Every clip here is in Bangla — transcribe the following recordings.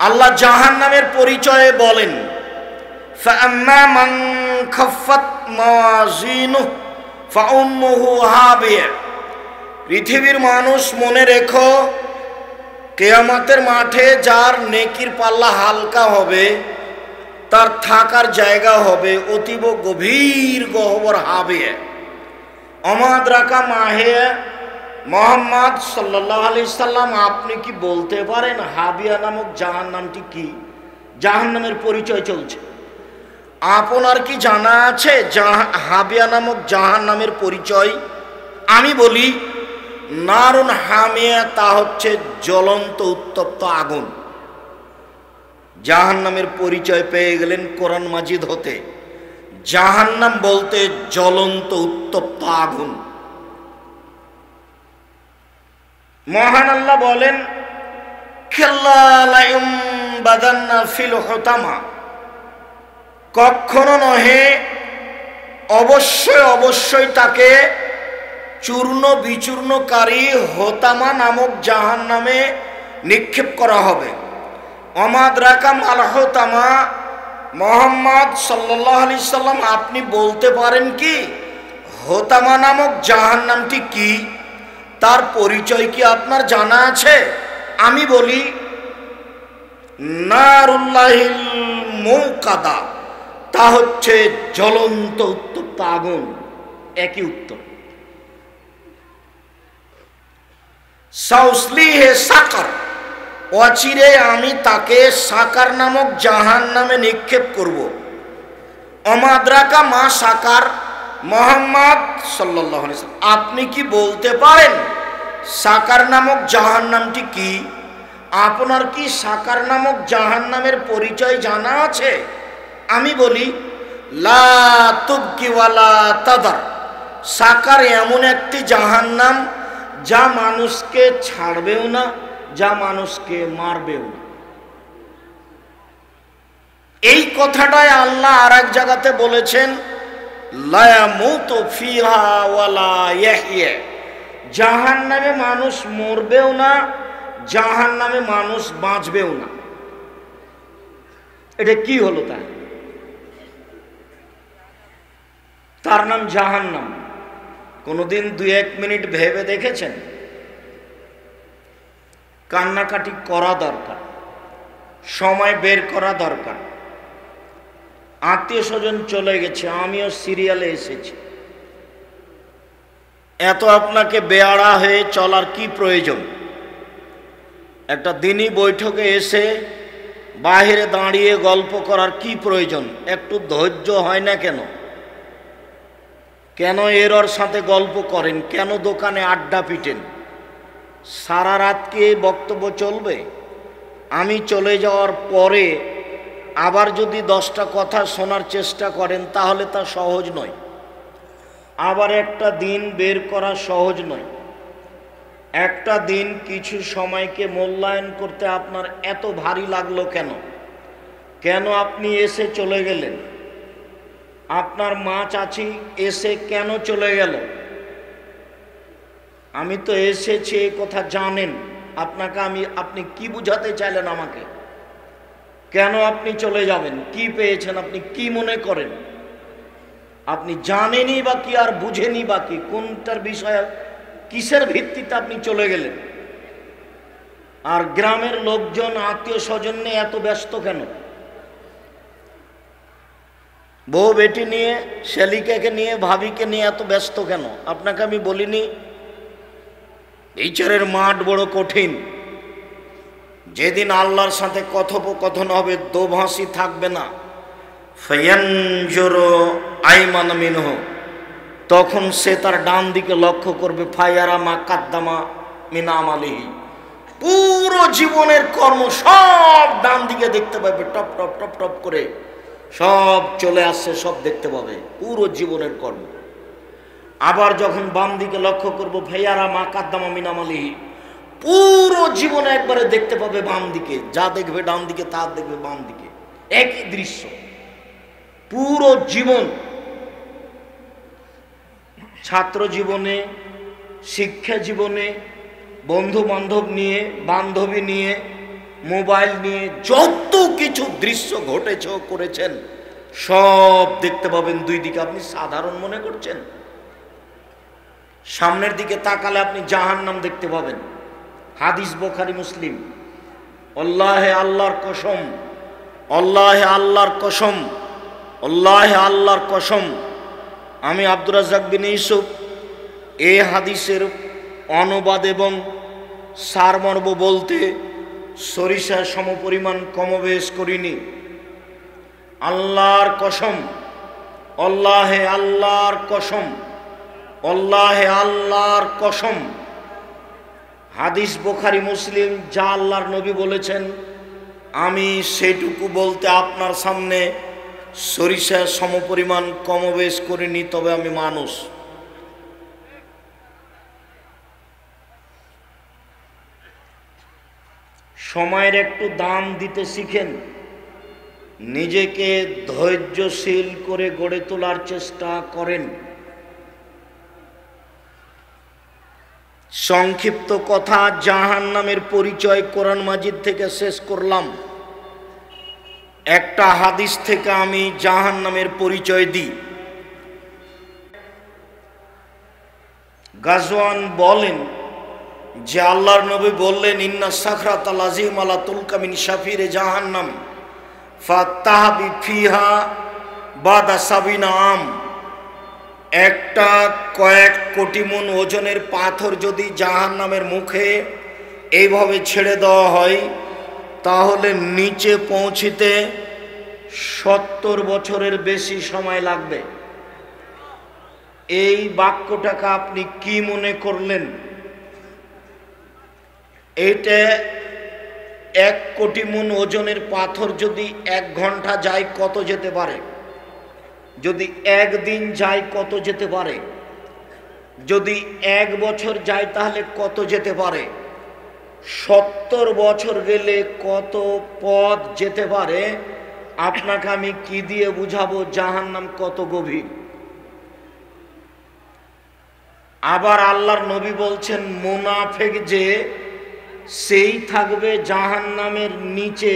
আল্লাহ জাহান্নামের পরিচয়ে বলেন, ফাআম্মা মান খাফফাত মাওয়াজিনুহু ফাউম্মুহু হাবিয়া। পৃথিবীর মানুষ মনে রেখো, কিয়ামতের মাঠে যার নেকির পাল্লা হালকা হবে তার থাকার জায়গা হবে অতীব গভীর গহ্বর হাবিয়া। অমাদ্রাকা মাহে মোহাম্মদ সাল্লাল্লাহু আলাইহি সাল্লাম, আপনি কি বলতে পারেন হাবিয়া নামক জাহান্নামটি কি? জাহান্নামের পরিচয় চলছে। আপনার কি জানা আছে হাবিয়া নামক জাহান্নামের পরিচয়? আমি বলি, নারুন হামিয়া, তা হচ্ছে জ্বলন্ত উত্তপ্ত আগুন। জাহান্নামের পরিচয় পেয়ে গেলেন কোরআন মাজিদ হতে। জাহান্নাম বলতে জ্বলন্ত উত্তপ্ত আগুন। মহান আল্লাহ বলেন, কাল্লা লা ইউমবাদান্না ফিল হুতামা, কখনো নহে, অবশ্যই অবশ্যই তাকে চূর্ণ বিচূর্ণকারী হোতামা নামক জাহান্নামে নিক্ষেপ করা হবে। অমাদ্রাকা মাল হোতামা, মোহাম্মদ সাল্লাল্লাহু আলাইহি সাল্লাম, আপনি বলতে পারেন কি হোতামা নামক জাহান্নামটি কি? তার পরিচয় কি আপনার জানা আছে? আমি বলি, নারুল্লাহিল মুকাদা, তা হচ্ছে জ্বলন্ত উত্তপ্ত আগুন। একই উত্তর। সাউসলিহে সাকার, অচিরে আমি তাকে সাকার নামক জাহান্নামে নিক্ষেপ করব। অমাদ্রাকা মা সাকার, মোহাম্মদ সাল্লাল্লাহু আলাইহি সাল্লাম, আপনি কি বলতে পারেন সাকার নামক জাহান্নামটি কি? আপনার কি সাকার নামক জাহান্নামের পরিচয় জানা আছে? আমি বলি, লা তুবকি ওয়ালা তাদার, সাকার এমন একটি জাহান্নাম যা মানুষকে ছাড়বেও না, যা মানুষকে মারবেও না। এই কথাটাই আল্লাহ আর এক জায়গাতে বলেছেন, লা ইয়ামুতু ফিহা ওয়ালা ইয়াহইয়া, জাহান্নামে মানুষ মরবেও না, জাহান্নামে মানুষ বাঁচবেও না। এটা কি হলো? তার নাম জাহান্নাম। কোনোদিন 2-1 মিনিট ভেবে দেখেছেন? কান্নাকাটি করা দরকার, সময় বের করা দরকার। আত্মীয় স্বজন চলে গেছে, আমিও সিরিয়ালে এসেছি। এত আপনাকে বেয়াড়া হয়ে চলার কি প্রয়োজন? একটা দিনই বৈঠকে এসে বাহিরে দাঁড়িয়ে গল্প করার কি প্রয়োজন? একটু ধৈর্য হয় না কেন? কেন এর সাথে গল্প করেন? কেন দোকানে আড্ডা পিটেন? সারা রাত কি এই বক্তব্য চলবে? আমি চলে যাওয়ার পরে আবার যদি 10টা কথা শোনার চেষ্টা করেন তাহলে তা সহজ নয়। আবার একটা দিন বের করা সহজ নয়। একটা দিন কিছু সময়কে মূল্যায়ন করতে আপনার এত ভারী লাগলো কেন? কেন আপনি এসে চলে গেলেন? আপনার মা চাচি এসে কেন চলে গেল? আমি তো এসেছি, এই কথা জানেন। আপনি কি বুঝাতে চাইলেন আমাকে? কেন আপনি চলে যাবেন? কি পেয়েছেন? আপনি কি মনে করেন? আপনি জানেনই বা কি আর বুঝেনি বা কি? কোনটার বিষয়ে, কিসের ভিত্তিতে আপনি চলে গেলেন? আর গ্রামের লোকজন, আত্মীয় স্বজন নিয়ে এত ব্যস্ত কেন? বউ বেটি নিয়ে, শালিকাকে নিয়ে, ভাবিকে নিয়ে এত ব্যস্ত কেন? আপনাকে আমি বলিনি বিচারের মাঠ বড় কঠিন। যেদিন আল্লাহর সাথে কথোপকথন হবে, দোভাষী থাকবে না, ফায়ানজুরু আইমান মিনহু, তখন সে তার ডান দিকে লক্ষ্য করবে, ফায়ারা মা কাদ্দামা মিন আমালিহি, পুরো জীবনের কর্ম সব ডান দিকে দেখতে পাবে, টপ টপ টপ টপ করে সব চলে আসছে, সব দেখতে পাবে পুরো জীবনের কর্ম। আবার যখন বাম দিকে লক্ষ্য করবো, ফায়ারা মা কাদ্দামা মিন আমালিহি, পুরো জীবনে একবারে দেখতে পাবে বাম দিকে, যা দেখবে ডান দিকে তা দেখবে বাম দিকে, একই দৃশ্য পুরো জীবন। ছাত্র জীবনে, শিক্ষা জীবনে, বন্ধু বান্ধব নিয়ে, বান্ধবী নিয়ে, মোবাইল নিয়ে যত কিছু দৃশ্য ঘটেছে করেছেন সব দেখতে পাবেন। দুই দিকে আপনি সাধারণ মনে করছেন, সামনের দিকে তাকালে আপনি জাহান্নাম দেখতে পাবেন। হাদিস বুখারী মুসলিম। আল্লাহে আল্লাহর কসম, আল্লাহে আল্লাহর কসম, আল্লাহে আল্লাহর কসম, আমি আব্দুর রাজ্জাক বিন ইউসুফ এই হাদিসের অনুবাদ এবং সারমর্ম বলতে সরিষা সমপরিমাণ কমবেশ করিনি। আল্লাহর কসম, আল্লাহে আল্লাহর কসম, আল্লাহে আল্লাহর কসম। হাদিস বুখারী মুসলিম, যা আল্লাহর নবী বলেছেন আমি সেটুকু বলতে আপনার সামনে সরিষা সমপরিমাণ কমবেশ করিনি, তবে আমি মানুষ। সময়ের একটু দাম দিতে শিখেন, নিজেকে ধৈর্যশীল করে গড়ে তোলার চেষ্টা করেন। সংক্ষিপ্ত কথা, জাহান্নামের পরিচয় কোরআন মাজিদ থেকে শেষ করলাম। একটা হাদিস থেকে আমি জাহান্নামের পরিচয় দিই। গাজওয়ান বলেন যে আল্লাহর নবী বললেন, ইন্না সাখরাতাল আযীম আলা তুলকা মিন শাফিরে জাহান্নাম ফাতাহাবি ফিহা বাদা সাবিনা আম। একটা কয়েক কোটি মন ওজনের পাথর যদি জাহান্নামের মুখে এইভাবে ছেড়ে দেওয়া হয় তাহলে নিচে পৌঁছিতে 70 বছরের বেশি সময় লাগবে। এই বাক্যটাকে আপনি কি মনে করলেন? এইটা 1 কোটি মন ওজনের পাথর যদি 1 ঘন্টা যায় কত যেতে পারে? যদি 1 দিন যায় কত যেতে পারে? যদি 1 বছর যায় তাহলে কত যেতে পারে? 70 বছর গেলে কত পথ যেতে পারে? আপনাকে আমি কি দিয়ে বুঝাবো জাহান্নাম কত গভীর? আবার আল্লাহর নবী বলছেন মুনাফিক যে সেই থাকবে জাহান্নামের নিচে,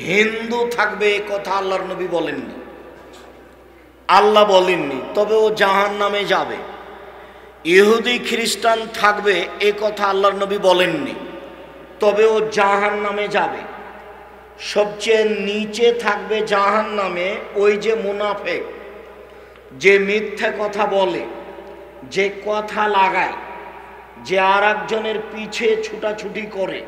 হিন্দু থাকবে, এ কথা আল্লাহর নবী বলেননি, আল্লাহ বলেননি, তবে ও জাহান্নামে যাবে। ইহুদি খ্রিস্টান থাকবে, এ কথা আল্লাহর নবী বলেননি, তবে ও জাহান্নামে যাবে। সবচেয়ে নিচে থাকবে জাহান্নামে ওই যে মুনাফিক, যে মিথ্যা কথা বলে, যে কথা লাগায়, যে আর একজনের পিছে ছুটাছুটি করে,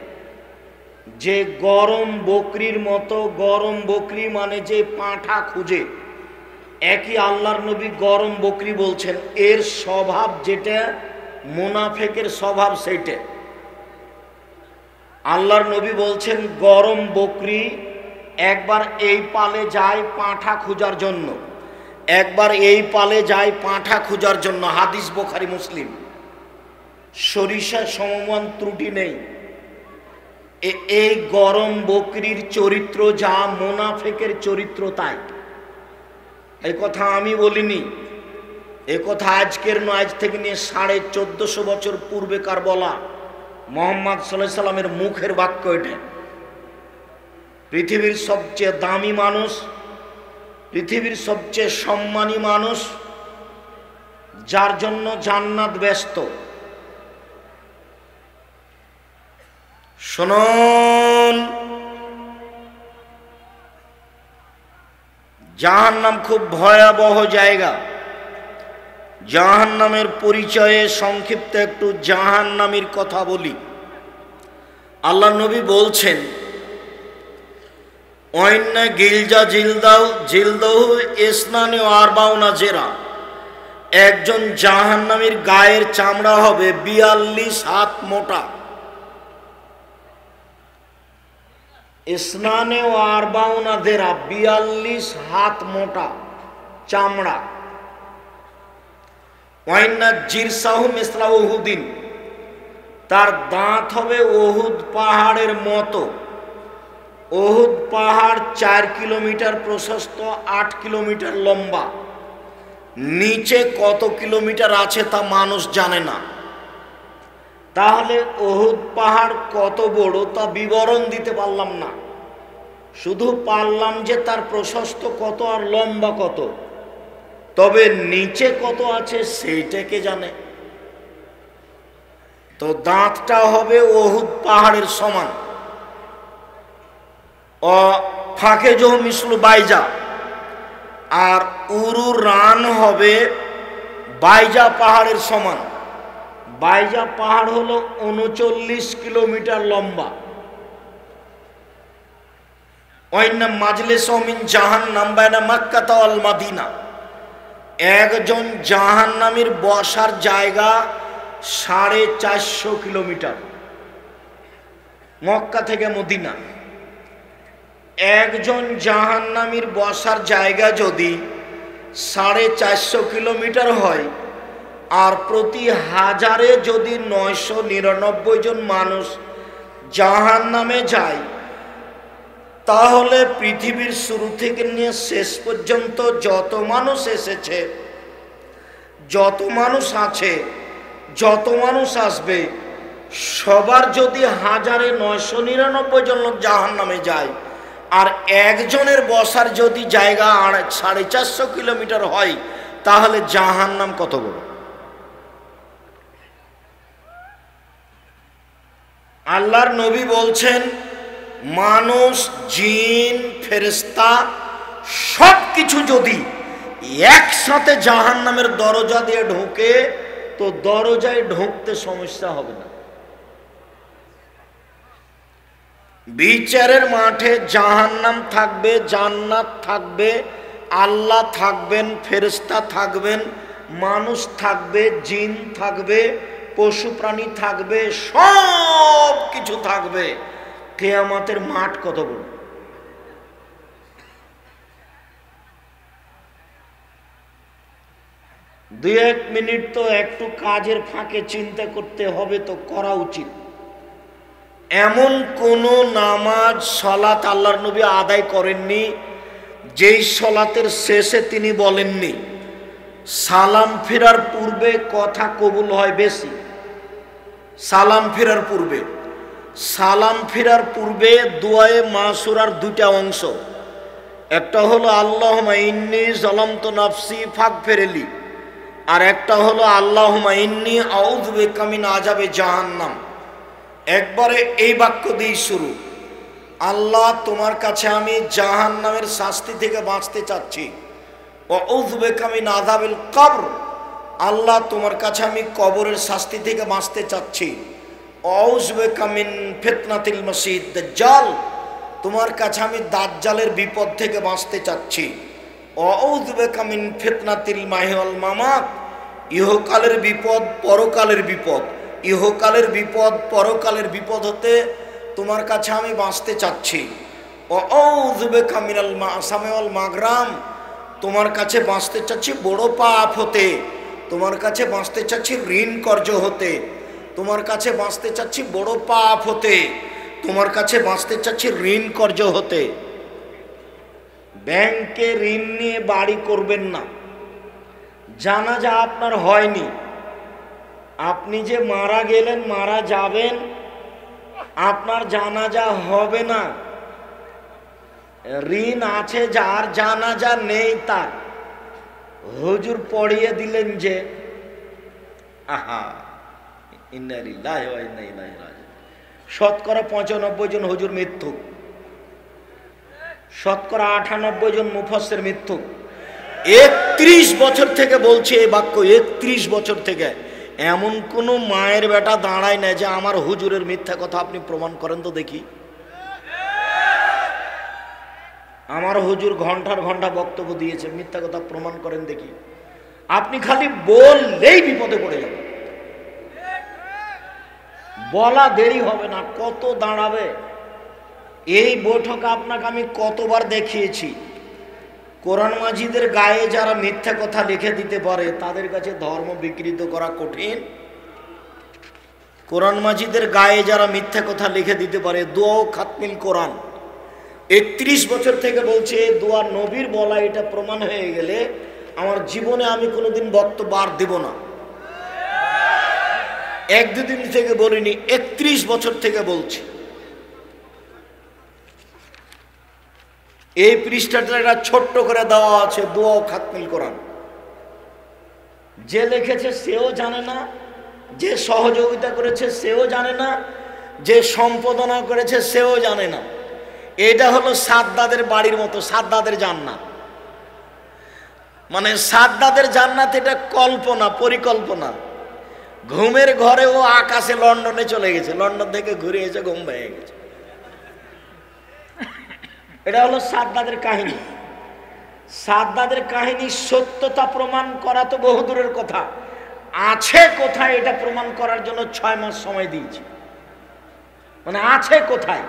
যে গরম বকরির মতো, গরম বকরি মানে যে পাঁঠা খুঁজে, একই আল্লাহর নবী গরম বকরি বলছেন। এর স্বভাব যেটা, মুনাফিকের স্বভাব সেইটা। আল্লাহর নবী বলছেন গরম বকরি একবার এই পালে যায় পাঁঠা খোঁজার জন্য, একবার এই পালে যায় পাঁঠা খোঁজার জন্য। হাদিস বুখারী মুসলিম। সরিষা সমমান ত্রুটি নেই। এই গরম বকরির চরিত্র যা, মুনাফিকের চরিত্র তাই। এই কথা আমি বলিনি, এ কথা আজকের নয়, আজ থেকে নিয়ে 1450 বছর পূর্বেকার বলা, মুহাম্মদ সাল্লাল্লাহু আলাইহি সাল্লামের মুখের বাক্য এটা। পৃথিবীর সবচেয়ে দামি মানুষ, পৃথিবীর সবচেয়ে সম্মানী মানুষ, যার জন্য জান্নাত ব্যস্ত, শুনুন, জাহান্নাম খুব ভয়াবহ জায়গা। জাহান্নামের পরিচয়ে সংক্ষিপ্ত একটু জাহান্নামীর কথা বলি। আল্লাহ নবী বলছেন, ওয়াইন্না গিলজা জিলদাহু ইসনানি ওয়া আরবাউনা জেরা। একজন জাহান্নামীর গায়ের চামড়া হবে 42 হাত মোটা। ইসনানে ও আরবাউনা জেরা, 42 হাত মোটা চামড়া। ওয়াইন্না জিরসাহু মিসলা উহুদিন, তার দাঁত হবে উহুদ পাহাড়ের মতো। উহুদ পাহাড় 4 কিলোমিটার প্রশস্ত, 8 কিলোমিটার লম্বা। নিচে কত কিলোমিটার আছে তা মানুষ জানে না। তাহলে উহুদ পাহাড় কত বড় তা বিবরণ দিতে পারলাম না, শুধু পারলাম যে তার প্রশস্ত কত আর লম্বা কত, তবে নিচে কত আছে সেইটাকে জানে। তো দাঁতটা হবে উহুদ পাহাড়ের সমান, ফাঁকে জো মিসলু বাইজা, আর উরু রান হবে বাইজা পাহাড়ের সমান। বাইজা পাহাড় হলো ৩৯ কিলোমিটার লম্বা। ওয়াইন্না মাজলিস মিন জাহান্নাম বাইনা মক্কা ওয়াল মদিনা, একজন জাহান্নামীর বসার জায়গা ৪৫০ কিলোমিটার, মক্কা থেকে মদিনা। একজন জাহান্নামীর বসার জায়গা যদি ৪৫০ কিলোমিটার হয়, আর প্রতি হাজারে যদি ৯৯৯ জন মানুষ জাহান্নামে যায়, তাহলে পৃথিবীর শুরু থেকে নিয়ে শেষ পর্যন্ত যত মানুষ এসেছে, যত মানুষ আছে, যত মানুষ আসবে, সবার যদি হাজারে ৯৯৯ জন লোক জাহান্নামে যায়, আর একজনের বসার যদি জায়গা ৪৫০ কিলোমিটার হয়, তাহলে জাহান্নাম কত বড়। আল্লাহর নবী বলছেন, মানুষ, জিন, ফেরেশতা সব কিছু যদি একসাথে জাহান্নামের দরজা দিয়ে ঢোকে, তো দরজায় ঢুকতে সমস্যা হবে না। বিচারের মাঠে জাহান্নাম থাকবে, জান্নাত থাকবে, আল্লাহ থাকবেন, ফেরেশতা থাকবেন, মানুষ থাকবে, জিন থাকবে, পশু প্রাণী থাকবে, সব কিছু থাকবে। কিয়ামতের মাঠ কত বড়। দুই এক মিনিট তো একটু কাজের ফাঁকে চিন্তা করতে হবে, তো করা উচিত। এমন কোন নামাজ, সালাত আল্লাহর নবী আদায় করেননি যেই সালাতের শেষে তিনি বলেননি সালাম ফেরার পূর্বে কথা কবুল হয় বেশি। সালাম ফেরার পূর্বে, সালাম ফেরার পূর্বে দুআয়ে মাসুরার দুইটা অংশ, একটা হলো আল্লাহুম্মা ইন্নী যালামতু নাফসি ফাগফিরলি, আর একটা হলো আল্লাহুম্মা ইন্নী আউযু বিকা মিন আযাবে জাহান্নাম। একবারে এই বাক্য দিয়ে শুরু, আল্লাহ তোমার কাছে আমি জাহান্নামের শাস্তি থেকে বাঁচতে চাচ্ছি। আউযু বিকা মিন আযাবিল কবর, আল্লাহ তোমার কাছে আমি কবরের শাস্তি থেকে বাঁচতে চাচ্ছি। আউযু বিকা মিন ফিতনাতিল মাসিহ দাজ্জাল, তোমার কাছে আমি দাজ্জালের বিপদ থেকে বাঁচতে চাচ্ছি। আউযু বিকা মিন ফিতনাতিল মাহি ওয়াল মামাত, ইহকালের বিপদ, পরকালের বিপদ, ইহকালের বিপদ, পরকালের বিপদ হতে তোমার কাছে আমি বাঁচতে চাচ্ছি। আউযু বিকা মিনাল মাসামি ওয়াল মাগরাম, তোমার কাছে বাঁচতে চাচ্ছি বড় পাপ হতে, তোমার কাছে বাঁচতে চাচ্ছি ঋণ কর্য হতে, তোমার কাছে বাঁচতে চাচ্ছি বড় পাপ হতে, তোমার কাছে বাঁচতে চাচ্ছি ঋণ কর্য হতে। ব্যাংকে ঋণ নিয়ে বাড়ি করবেন না। জানাজা আপনার হয়নি, আপনি যে মারা গেলেন, মারা যাবেন, আপনার জানাজা হবে না। ঋণ আছে যার, জানাজা নেই তার। হুজুর পড়িয়ে দিলেন যে আহা ইন্না লিল্লাহি ওয়া ইন্না ইলাইহি রাজিউন, শতকরা ৯৫ জন হুজুর মৃত্যু, শতকরা ৯৮ জন মুফাসসির মৃত্যু। ৩১ বছর থেকে বলছে এই বাক্য, ৩১ বছর থেকে এমন কোনো মায়ের বেটা দাঁড়ায় না যে আমার হুজুরের মিথ্যা কথা আপনি প্রমাণ করেন তো দেখি। আমার হুজুর ঘন্টার ঘন্টা বক্তব্য দিয়েছে, মিথ্যা কথা প্রমাণ করেন দেখি। আপনি খালি বললেই বিপদে পড়ে যাবেন, বলা দেরি হবে না, কত দাঁড়াবে। এই বৈঠক আপনাকে আমি কতবার দেখিয়েছি। কোরআন মাজিদের গায়ে যারা মিথ্যা কথা লিখে দিতে পারে তাদের কাছে ধর্ম বিকৃত করা কঠিন। কোরআন মাজিদের গায়ে যারা মিথ্যা কথা লিখে দিতে পারে, দোয়া ও খাতমিল কোরআন ৩১ বছর থেকে বলছে দোয়া নবীর বলা, এটা প্রমাণ হয়ে গেলে আমার জীবনে আমি কোনোদিন বক্তব্য আর দেব না। এক দুদিন থেকে বলিনি, 31 বছর থেকে বলছি। এই পৃষ্ঠাটা একটা ছোট্ট করে দেওয়া আছে, দোয়া ও খাতমিল কোরআন। যে লিখেছে সেও জানে না, যে সহযোগিতা করেছে সেও জানে না, যে সম্পাদনা করেছে সেও জানে না। এটা হলো সাদ্দাদের বাড়ির মতো, সাদ্দাদের জান্নাত। মানে সাদ্দাদের জান্নাত এটা কল্পনা, পরিকল্পনা। ঘুমের ঘরে ও আকাশে লন্ডনে চলে গেছে, লন্ডন থেকে ঘুরে এসে ঘুম ভেঙে গেছে। এটা হলো সাদ্দাদের কাহিনী। সাদ্দাদের কাহিনী সত্যতা প্রমাণ করা তো বহুদূরের কথা, আছে কোথায় এটা প্রমাণ করার জন্য 6 মাস সময় দিয়েছি। মানে আছে কোথায়,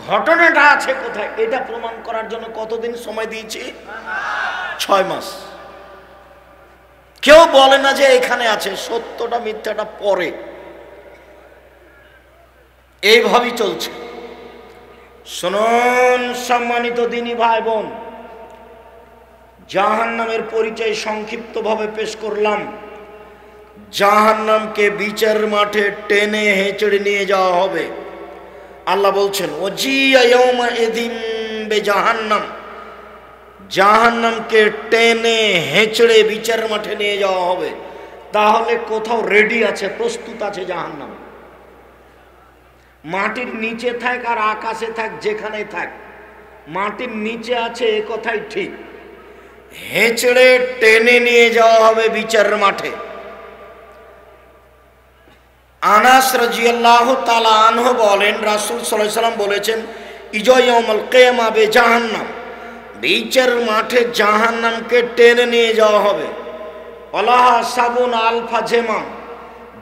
ঘটনাটা আছে কোথায়, এটা প্রমাণ করার জন্য কতদিন সময় দিয়েছি? 6 মাস। কেউ বলে না যে এখানে আছে, সত্যটা মিথ্যাটা পরে। এইভাবেই চলছে। শুনুন সম্মানিত দিনী ভাই বোন, জাহান্নামের পরিচয় সংক্ষিপ্তভাবে পেশ করলাম। জাহান্নামকে বিচারের মাঠে টেনে হেঁচড়ে নিয়ে যাওয়া হবে। আল্লাহ বলছেন ওয়াজিয়া ইয়াউমা ইযিন বিজাহান্নাম, জাহান্নামকে টেনে হেঁচড়ে বিচারের মাঠে নিয়ে যাওয়া হবে। তাহলে কোথাও রেডি আছে, প্রস্তুত আছে জাহান্নাম। মাটির নিচে থাক আর আকাশে থাক, যেখানে থাক, মাটির নিচে আছে এ কথাই ঠিক। হেঁচড়ে টেনে নিয়ে যাওয়া হবে বিচারের মাঠে। আনাস রাদিয়াল্লাহু তাআলা আনহু বলেন, রাসূল সাল্লাল্লাহু আলাইহি ওয়াসাল্লাম বলেছেন, ইজা ইয়াউমুল কিয়ামা বিজাহান্নাম, বিচারের মাঠে জাহান্নামকে টেনে নিয়ে যাওয়া হবে। আলাহা সাবুন আলফা জেমাম,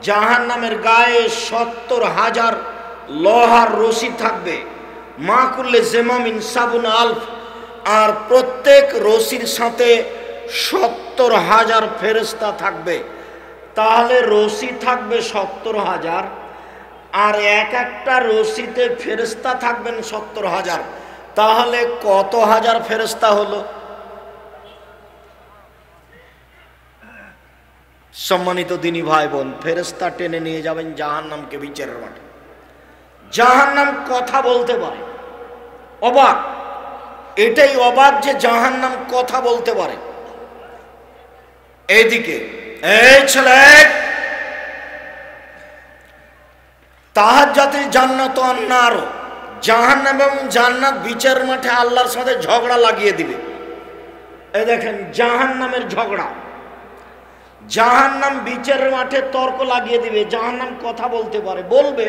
জাহান্নামের গায়ে 70,000 লোহার রশি থাকবে। মা কুল্লে জেমামিন সাবুন আলফ, আর প্রত্যেক রশির সাথে 70,000 ফেরেশতা থাকবে। তাহলে রশি থাকবে 70,000, আর এক একটা রশিতে ফেরেশতা থাকবেন 70,000। তাহলে কত হাজার ফেরেশতা হলো? সম্মানিত দিনী ভাই বোন, ফেরেশতা টেনে নিয়ে যাবেন জাহান্নামকে বিচারের মাঠে। জাহান্নাম কথা বলতে পারে, অবাক। এটাই অবাক যে জাহান্নাম কথা বলতে পারে। এইদিকে এই ছেলে, তাহাজ্জুদের জান্নাত ওয়ান নার, জাহান্নাম এবং জান্নাত বিচারের মাঠে আল্লাহর সাথে ঝগড়া লাগিয়ে দিবে। এই দেখেন জাহান্নামের ঝগড়া, জাহান্নাম বিচারের মাঠে তর্ক লাগিয়ে দিবে। জাহান্নাম কথা বলতে পারে, বলবে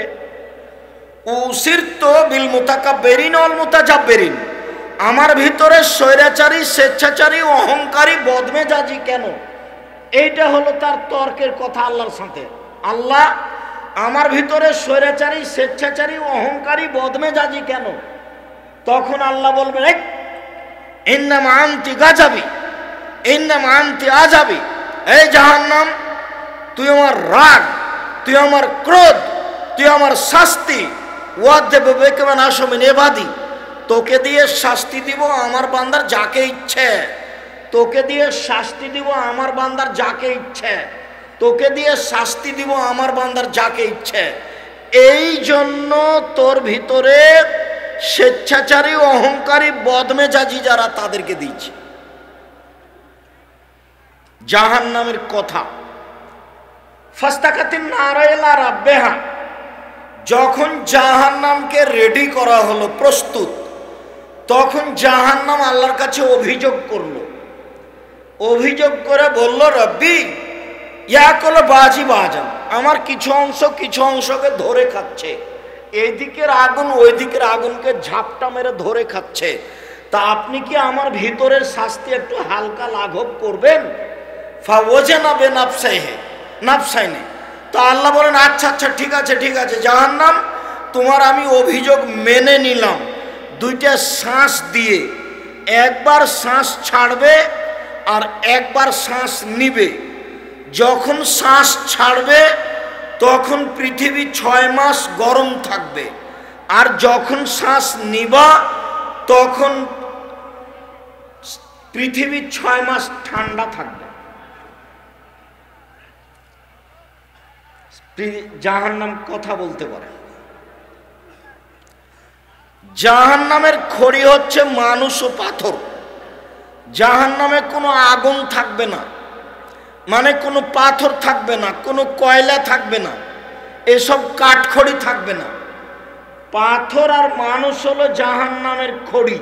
উসিরতু বিল মুতাকাব্বিরিন ওয়াল মুতাজাব্বিরিন, আমার ভিতরে স্বৈরাচারী, স্বেচ্ছাচারী, অহংকারী, বদমেজাজি কেন? এইটা হলো তার তর্কের কথা আল্লাহর সাথে। আল্লাহ, আমার ভিতরে স্বৈরাচারী, স্বেচ্ছাচারী, অহংকারী, বদমেজাজি কেন? তখন আল্লাহ বলবেন, ইন্নামা আনতি গাজাবি, ইন্নামা আনতি আজাবি। এই জাহান্নাম, তুই আমার রাগ, তুই আমার ক্রোধ, তুই আমার শাস্তি। ওয়াদেবে বেকমান আশমিন এবাদি, তোকে দিয়ে শাস্তি দিব আমার বান্দার যাকে ইচ্ছে, তোকে দিয়ে শাস্তি দিব আমার বান্দার যাকে ইচ্ছে, তোকে দিয়ে শাস্তি দিব আমার বান্দার যাকে ইচ্ছে। এই জন্য তোর ভিতরে স্বেচ্ছাচারী, অহংকারী, বদমেজাজি যারা, তাদেরকে দিয়েছি। জাহান্নামের কথা। ফাস্তাকাতিন নারা ইলা রাব্বিহা, যখন জাহান্নামকে রেডি করা হলো, প্রস্তুত, তখন জাহান্নাম আল্লাহর কাছে অভিযোগ করলো। অভিযোগ করে বলল, রব্বি ইয়াকুল বাজি বাজান, আমার কিছু অংশকে ধরে খাচ্ছে। এইদিকের আগুন ওই দিকের আগুনকে ঝাপটা মেরে ধরে খাচ্ছে। তা আপনি কি আমার ভিতরের শাস্তি একটু হালকা লাঘব করবেন? ফাওয়াজানা বিনাফসাইহি নাফসাইনি। তো আল্লাহ বলেন, আচ্ছা আচ্ছা, ঠিক আছে ঠিক আছে জাহান্নাম, তোমার আমি অভিযোগ মেনে নিলাম। 2টা শ্বাস দিয়ে, একবার শ্বাস ছাড়বে আর একবার শ্বাস নিবে। যখন শ্বাস ছাড়বে তখন পৃথিবী 6 মাস গরম থাকবে, আর যখন শ্বাস নিবা তখন পৃথিবী 6 মাস ঠান্ডা থাকবে। জাহান্নাম কথা বলতে পারে। জাহান্নামের খড়ি হচ্ছে মানুষ ও পাথর। জাহান্নামে কোনো আগুন থাকবে না, মানে কোনো পাথর থাকবে না, কোনো কয়লা থাকবে না, এসব কাঠখড়ি থাকবে না। পাথর আর মানুষ হলো জাহান্নামের খড়ি।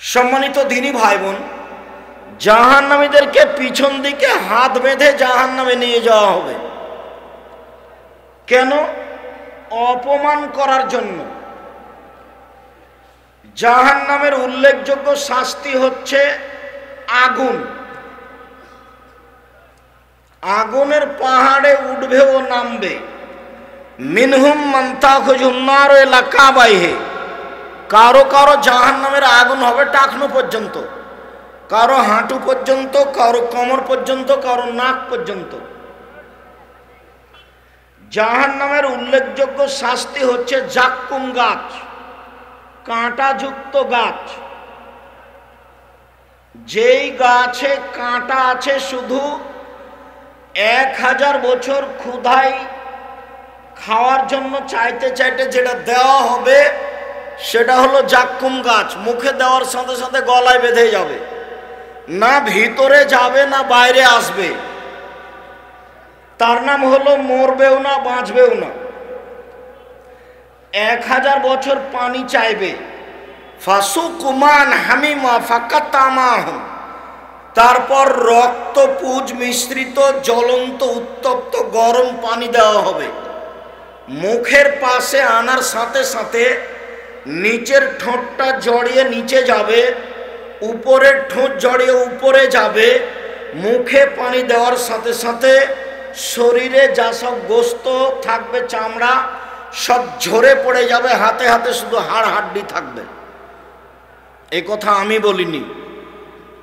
সম্মানিত দিনী ভাই বোন, জাহান্নামীদেরকে পিছন দিকে হাত বেঁধে জাহান্নামে নিয়ে যাওয়া হবে। কেন? অপমান করার জন্য। জাহান্নামের উল্লেখযোগ্য শাস্তি হচ্ছে আগুন। আগুনের পাহাড়ে উঠবে ও নামবে। মিনহুম মান তাখুযুন নার ইলা কাবাইহি। কারো কারো জাহান্নামের আগুন হবে টাকনু পর্যন্ত, কারো হাঁটু পর্যন্ত, কারো কোমর পর্যন্ত, কারো নাক পর্যন্ত। জাহান্নামের উল্লেখযোগ্য শাস্তি হচ্ছে জাক্কুম গাছ, কাঁটাযুক্ত গাছ। যেই গাছে কাঁটা আছে শুধু 1000 বছর ক্ষুধায় খাওয়ার জন্য চাইতে চাইতে যেটা দেওয়া হবে সেটা হলো জাক্কুম গাছ। মুখে দেওয়ার সাথে সাথে গলায় বেঁধে যাবে, না ভিতরে যাবে না বাইরে আসবে। তার নাম হলো মরবেও না বাঁচবেও না। 1000 বছর পানি চাইবে। ফাসুকুমান হামিমা ফাকাতামাহুম। তারপর রক্তপুঁজ মিশ্রিত জ্বলন্ত উত্তপ্ত গরম পানি দেওয়া হবে। মুখের পাশে আনার সাথে সাথে নিচের ঠোঁটটা জড়িয়ে নিচে যাবে, উপরের ঠোঁট জড়িয়ে উপরে যাবে। মুখে পানি দেওয়ার সাথে সাথে শরীরে যা সব গোস্ত থাকবে, চামড়া সব ঝরে পড়ে যাবে, হাতে হাতে শুধু হাড় হাড্ডি থাকবে। এ কথা আমি বলিনি,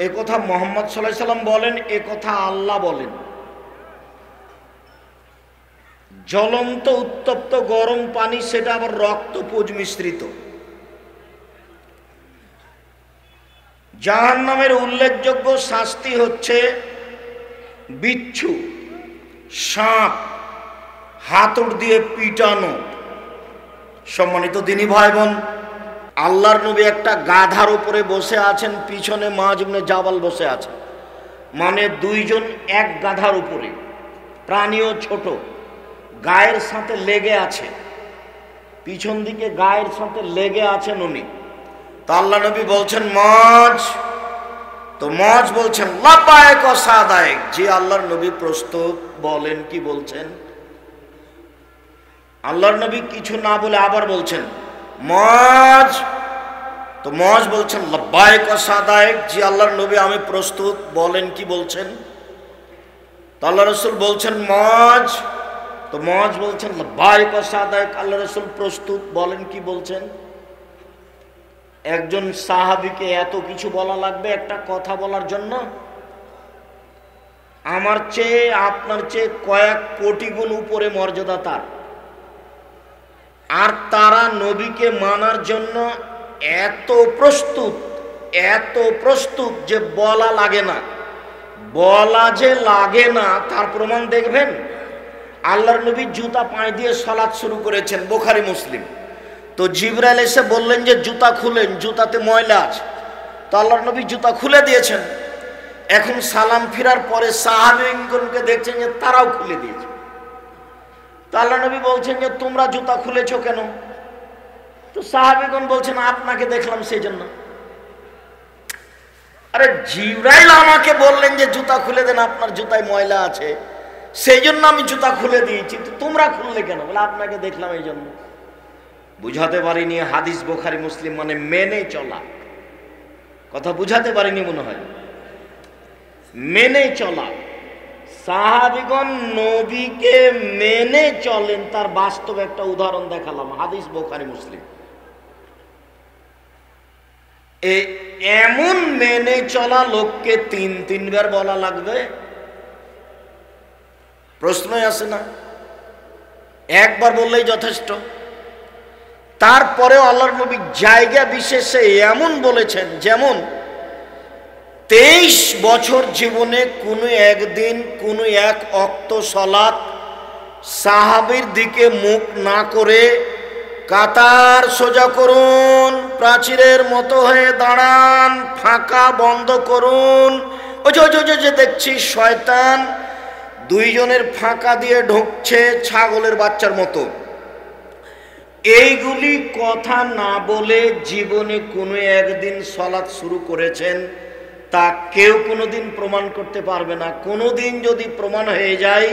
এ কথা মুহাম্মদ সাল্লাল্লাহু আলাইহি সাল্লাম বলেন, এ কথা আল্লাহ বলেন। জ্বলন্ত উত্তপ্ত গরম পানি, সেটা আবার রক্তপুঁজ মিশ্রিত। জাহান্নামের উল্লেখযোগ্য শাস্তি হচ্ছে বিচ্ছু, সাপ, হাতুড় দিয়ে পিটানো। সম্মানিত দিনী ভাই বোন, আল্লাহর নবী একটা গাধার উপরে বসে আছেন, পিছনে মুআয ইবনে জাবাল বসে আছে, মানে দুইজন এক গাধার উপরে। প্রাণীও ছোট, গায়ের সাথে লেগে আছে, পিছন দিকে গায়ের সাথে লেগে আছেন উনি। তো আল্লাহ নবী বলছেন মুআয, তো মুআয বলছেন লাব্বাইক ওয়া সাদাইক। যে আল্লাহর নবী প্রস্তুত, বলেন কি বলছেন। আল্লাহর নবী কিছু না বলে আবার বলছেন মুআয, তো মুআয বলছেন লাব্বাইক ওয়া সাদাইক। জি আল্লাহর নবী আমি প্রস্তুত, বলেন কি বলছেন। তো আল্লাহ রাসূল বলছেন মুআয, তো মুআয বলছেন লাব্বাইক ওয়া সাদাইক। আল্লাহ রাসূল প্রস্তুত, বলেন কি বলছেন। একজন সাহাবীকে এত কিছু বলা লাগবে একটা কথা বলার জন্য? আমার চেয়ে আপনার চেয়ে কয়েক কোটি গুণ উপরে মর্যাদা তার। আর তারা নবীকে মানার জন্য এত প্রস্তুত, এত প্রস্তুত যে বলা লাগে না। বলা যে লাগে না তার প্রমাণ দেখবেন। আল্লাহর নবী জুতা পায়ে দিয়ে সালাত শুরু করেছেন, বুখারী মুসলিম। তো জিবরাইল এসে বললেন যে জুতা খুলেন, জুতাতে ময়লা আছে। তো আল্লাহর নবী জুতা খুলে দিয়েছেন। এখন সালাম ফিরার পরে সাহাবীগণকে দেখছেন যে তারাও খুলে দিয়েছে। তো আল্লাহ নবী বলছেন যে তোমরা জুতা খুলেছো কেন? তো সাহাবীগণ বলছেন আপনাকে দেখলাম সেই জন্য। আরে জিবরাইল আমাকে বললেন যে জুতা খুলে দেন, আপনার জুতায় ময়লা আছে, সেই জন্য আমি জুতা খুলে দিয়েছি। তো তোমরা খুললে কেন? বলে আপনাকে দেখলাম এই জন্য। বুঝাতে পারিনি হাদিস বুখারী মুসলিম মানে মেনে চলা। কথা বুঝাতে পারিনি মনে হয়। মেনে চলা। সাহাবীগণ নবীকে মেনে চলেন, তার বাস্তব একটা উদাহরণ দেখালাম, হাদিস বুখারী মুসলিম। এমন মেনে চলা লোককে 3 বার বলা লাগবে? প্রশ্নই আসে না। একবার বললেই যথেষ্ট। তারপরেও আল্লাহর নবী জায়গা বিশেষে এমন বলেছেন, যেমন 23 বছর জীবনে কোনো একদিন কোনো এক ওয়াক্ত সালাত সাহাবীর দিকে মুখ না করে কাতার সোজা করুন, প্রাচীরের মতো হয়ে দাঁড়ান, ফাঁকা বন্ধ করুন। ওই যে দেখছি শয়তান দুইজনের ফাঁকা দিয়ে ঢুকছে ছাগলের বাচ্চার মতো। এইগুলি কথা না বলে জীবনে কোনো একদিন সালাত শুরু করেছেন তা কেউ কোনোদিন প্রমাণ করতে পারবে না। কোনোদিন যদি প্রমাণ হয়ে যায়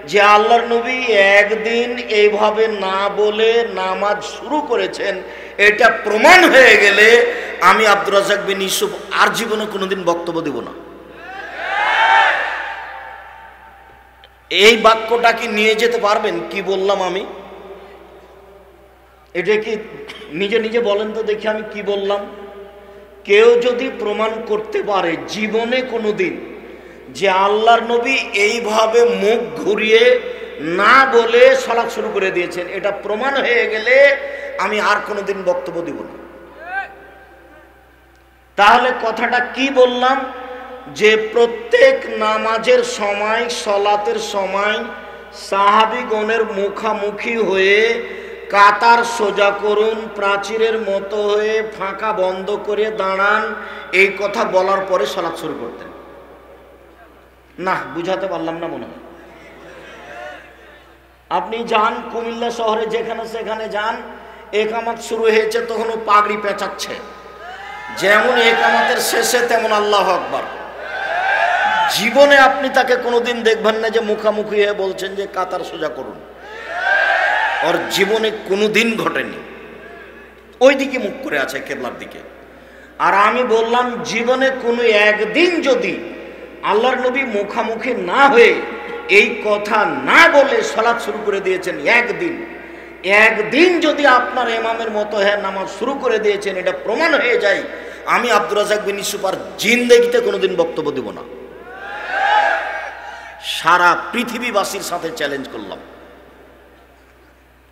যে আল্লাহর নবী একদিন এইভাবে না বলে নামাজ শুরু করেছেন, এটা প্রমাণ হয়ে গেলে আমি আব্দুর রাজ্জাক বিন ইউসুফ আর জীবনে কোনোদিন বক্তব্য দেব না। এই বাক্যটা কি নিয়ে যেতে পারবেন? কি বললাম আমি? এটা কি নিজে নিজে বলেন তো দেখি আমি কি বললাম। কেউ যদি প্রমাণ করতে পারে জীবনে কোনোদিন যে আল্লাহর নবী এইভাবে মুখ ঘুরিয়ে না বলে সালাত শুরু করে দিয়েছেন, এটা প্রমাণ হয়ে গেলে আমি আর কোনোদিন বক্তব্য দিব না। তাহলে কথাটা কি বললাম? যে প্রত্যেক নামাজের সময়, সালাতের সময় সাহাবীগণের মুখামুখি হয়ে কাতার সোজা করুন, প্রাচীরের মতো হয়ে ফাঁকা বন্ধ করে দাঁড়ান, এই কথা বলার পরে সালাত শুরু করতেন না। বুঝাতে পারলাম না মনে হয়। আপনি যান কুমিল্লা শহরে, যেখানে সেখানে যান, একামত শুরু হয়েছে তখনও পাগড়ি পেঁচাচ্ছে, যেমন একামতের শেষে তেমন আল্লাহু আকবার। জীবনে আপনি তাকে কোনোদিন দেখবেন না যে মুখামুখি হয়ে বলছেন যে কাতার সোজা করুন। ওর জীবনে কোনোদিন ঘটেনি। ওই দিকে মুখ করে আছে, কেবলার দিকে। আর আমি বললাম জীবনে কোনো একদিন যদি আল্লাহর নবী মুখামুখি না হয়ে এই কথা না বলে সালাত শুরু করে দিয়েছেন, একদিন যদি আপনার ইমামের মতো হ্যাঁ নামাজ শুরু করে দিয়েছেন, এটা প্রমাণ হয়ে যায়, আমি আব্দুর রাজ্জাক বিন ইউসুফ আর জিন্দেগিতে কোনোদিন বক্তব্য দিব না। সারা পৃথিবীবাসীর সাথে চ্যালেঞ্জ করলাম।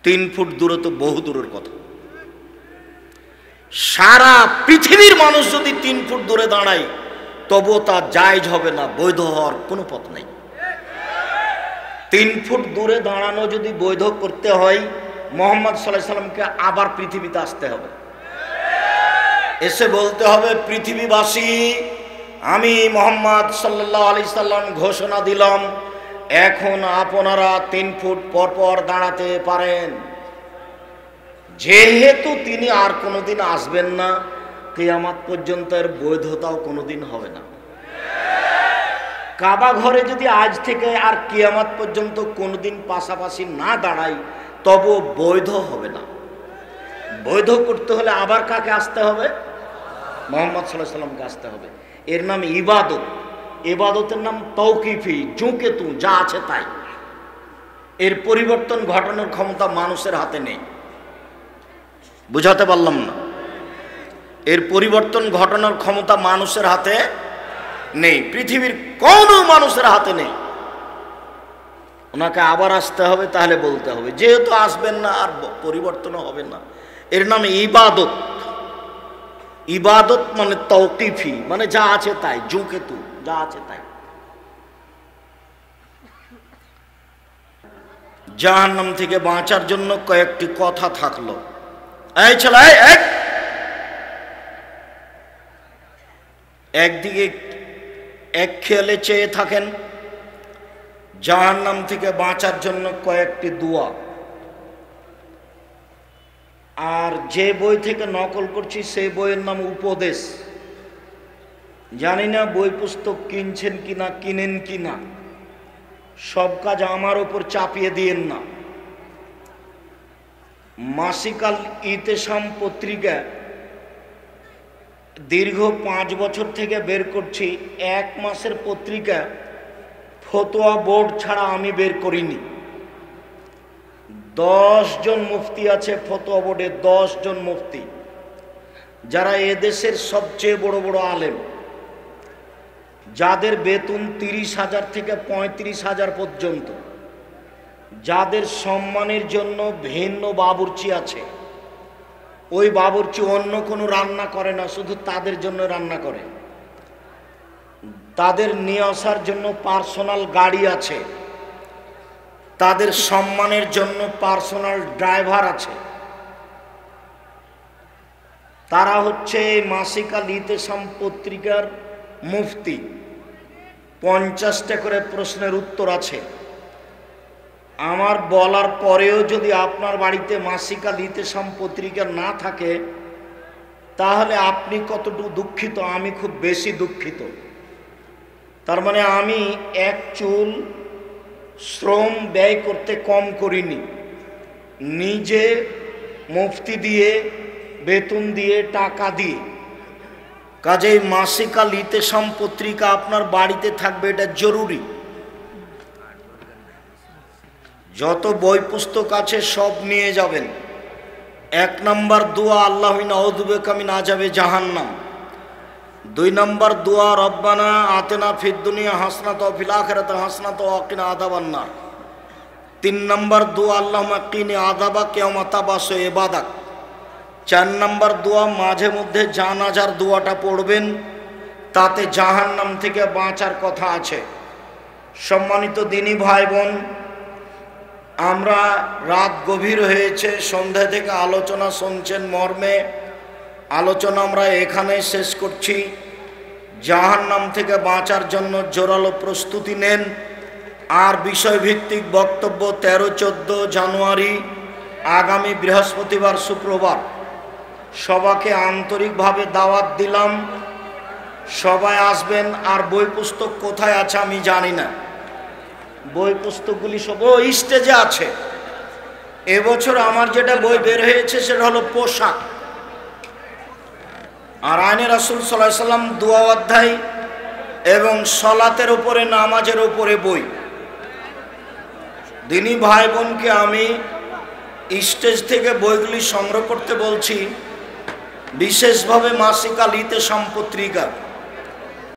3 ফুট দূরে তো বহু দূরের কথা। সারা পৃথিবীর মানুষ যদি 3 ফুট দূরে দাঁড়ায় তবুও তা জায়েজ হবে না, বৈধ হওয়ার কোনো পথ নেই। 3 ফুট দূরে দাঁড়ানো যদি বৈধ করতে হয়, মুহাম্মদ সাল্লাল্লাহু আলাইহি সাল্লামকে আবার পৃথিবীতে আসতে হবে, এসে বলতে হবে পৃথিবীবাসী, আমি মুহাম্মদ সাল্লাল্লাহু আলাইহি সাল্লাম ঘোষণা দিলাম এখন আপনারা 3 ফুট পর পর দাঁড়াতে পারেন। যেহেতু তিনি আর কোনোদিন আসবেন না, কিয়ামত পর্যন্ত এর বৈধতাও কোনোদিন হবে না। কাবা ঘরে যদি আজ থেকে আর কিয়ামত পর্যন্ত কোনোদিন পাশাপাশি না দাঁড়াই তবু বৈধ হবে না। বৈধ করতে হলে আবার কাকে আসতে হবে? মুহাম্মদ সাল্লাল্লাহু আলাইহি সাল্লামকে আসতে হবে। এর নাম ইবাদত। ইবাদতের নাম তৌকিফি, জুঁকে তু যা আছে তাই। এর পরিবর্তন ঘটানোর ক্ষমতা মানুষের হাতে নেই। বুঝাতে পারলাম না? এর পরিবর্তন ঘটানোর ক্ষমতা মানুষের হাতে নেই, পৃথিবীর কোনো মানুষের হাতে নেই। ওনাকে আবার আসতে হবে, তাহলে বলতে হবে। যেহেতু আসবেন না আর পরিবর্তনও হবে না, এর নাম ইবাদত। ইবাদত মানে তৌকিফি, মানে যা আছে তাই, জুঁকে তু যা আছে তাই। জাহান্নাম থেকে বাঁচার জন্য কয়েকটি কথা থাকলো। এই ছেলে, একদিকে এক খেয়ালে চেয়ে থাকেন। জাহান্নাম থেকে বাঁচার জন্য কয়েকটি দোয়া। আর যে বই থেকে নকল করছি সেই বইয়ের নাম উপদেশ। জানি না বই পুস্তক কিনছেন কিনা, কিনেন কিনা, সব কাজ আমার ওপর চাপিয়ে দিয়েন না। মাসিকাল ইতেসাম পত্রিকা দীর্ঘ 5 বছর থেকে বের করছি। 1 মাসের পত্রিকা ফতোয়া বোর্ড ছাড়া আমি বের করিনি। 10 জন মুফতি আছে ফতোয়া বোর্ডে, 10 জন মুফতি, যারা এদেশের সবচেয়ে বড় বড় আলেম, যাদের বেতন 30,000 থেকে 35,000 পর্যন্ত, যাদের সম্মানের জন্য ভিন্ন বাবুর্চি আছে। ওই বাবুর্চি অন্য কোনো রান্না করে না, শুধু তাদের জন্য রান্না করে। তাদের নিয়ে আসার জন্য পার্সোনাল গাড়ি আছে, তাদের সম্মানের জন্য পার্সোনাল ড্রাইভার আছে। তারা হচ্ছে মাসিক আল ইতেসাম পত্রিকার মুফতি। 50টা করে প্রশ্নের উত্তর আছে। আমার বলার পরেও যদি আপনার বাড়িতে মাসিক আল ইতেসাম পত্রিকা না থাকে, তাহলে আপনি কতটুকু দুঃখিত, আমি খুব বেশি দুঃখিত। তার মানে আমি এক চুল শ্রম ব্যয় করতে কম করিনি, নিজে মুফতি দিয়ে, বেতন দিয়ে, টাকা দিয়ে। কাজেই মাসিক আল ইতেসাম পত্রিকা আপনার বাড়িতে থাকবে, এটা জরুরি। যত বই পুস্তক আছে সব নিয়ে যাবেন। 1 নম্বর দোয়া আল্লাহুম্মা আউযু বিকা মিন আযাবি জাহান্নাম। 2 নম্বর দোয়া রব্বানা আতিনা ফিদ দুনিয়া হাসানাতাও ওয়া ফিল আখিরাতি হাসানাতাও ওয়া কিনা আযাবান নার। 3 নম্বর দোয়া আল্লাহুম্মা কিনি আযাবাক ইয়াওমা তাবাসু ইবাদাক। 4 নম্বর দোয়া মাঝে মধ্যে জানাজার দোয়াটা পড়বেন, তাতে জাহান্নাম থেকে বাঁচার কথা আছে। সম্মানিত দিনী ভাই বোন, আমরা রাত গভীর হয়েছে, সন্ধ্যা থেকে আলোচনা শুনছেন মর্মে। আলোচনা আমরা এখানে শেষ করছি। জাহান্নাম থেকে বাঁচার জন্য জোরালো প্রস্তুতি নেন। আর বিষয়ভিত্তিক বক্তব্য 13-14 জানুয়ারি আগামী বৃহস্পতিবার শুক্রবার। সবাইকে আন্তরিকভাবে দাওয়াত দিলাম, সবাই আসবেন। আর বই পুস্তক কোথায় আছে আমি জানি না, বই পুস্তকগুলি সব স্টেজে আছে। এবছর আমার যেটা বই বের হয়েছে সেটা হলো পোশাক আর আইনে রাসূল সাল্লাল্লাহু আলাইহি সাল্লাম দোয়া অধ্যায় এবং সলাতের উপরে, নামাজের উপরে বই। দিনী ভাই বোনকে আমি স্টেজ থেকে বইগুলি সংগ্রহ করতে বলছি, বিশেষভাবে মাসিক আল ইতেসাম পত্রিকা।